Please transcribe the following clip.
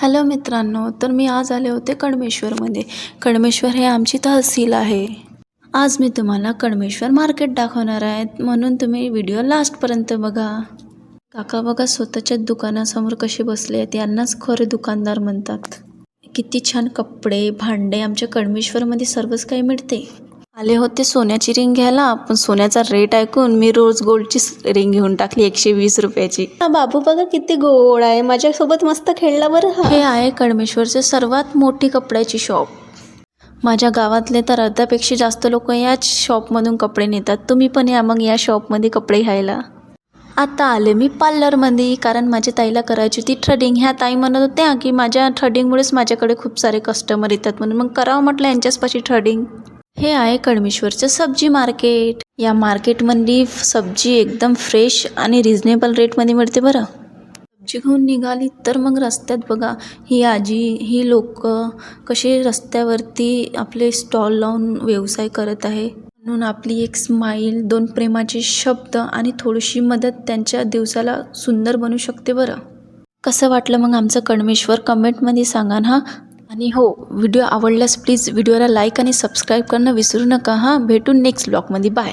Hello मित्रांनो, तर मी आज आले होते कडमेश्वरमध्ये. कडमेश्वर हे आमची तहसील आहे. आज मी तुम्हाला कडमेश्वर मार्केट दाखवणार आहे, म्हणून तुम्ही व्हिडिओ लास्टपर्यंत बघा. काका बघा स्वतःच्या दुकानासमोर कसे बसले आहेत, यांनाच खरे दुकानदार म्हणतात. किती छान कपडे, भांडे, आमच्या कडमेश्वरमध्ये सर्वच काही मिळते. आले होते सोन्याची रिंग घ्यायला, पण सोन्याचा रेट ऐकून मी रोज गोल्डची रिंग घेऊन टाकली 120 रुपयाची. हा बाबू बघा किती गोड आहे, माझ्यासोबत मस्त खेळला बरं. हे आहे कडमेश्वरचे सर्वात मोठी कपड्याची शॉप. माझ्या गावातले तर अर्ध्यापेक्षा जास्त लोक याच शॉपमधून कपडे नेतात. तुम्ही पण या मग या शॉपमध्ये कपडे घ्यायला. आता आले मी पार्लरमध्ये, कारण माझ्या ताईला करायची होती थ्रेडिंग. ह्या ताई म्हणत होत्या की माझ्या थ्रेडिंगमुळेच माझ्याकडे खूप सारे कस्टमर येतात, म्हणून मग करावं म्हटलं यांच्याचपाशी थ्रेडिंग. हे आहे कडमेश्वरचं सब्जी मार्केट. या मार्केटमध्ये सब्जी एकदम फ्रेश आणि रिजनेबल रेटमध्ये मिळते बरं. सब्जी घेऊन निघाली तर मग रस्त्यात बघा ही आजी, ही लोक कसे रस्त्यावरती आपले स्टॉल लावून व्यवसाय करत आहे. म्हणून आपली एक स्माईल, 2 प्रेमाचे शब्द आणि थोडीशी मदत त्यांच्या दिवसाला सुंदर बनवू शकते बरं. कसं वाटलं मग आमचं कडमेश्वर कमेंटमध्ये सांगा ना. आणि हो, व्हिडिओ आवडल्यास प्लीज व्हिडिओला लाईक आणि सबस्क्राईब करणं विसरू नका हां. भेटू नेक्स्ट ब्लॉगमध्ये. बाय.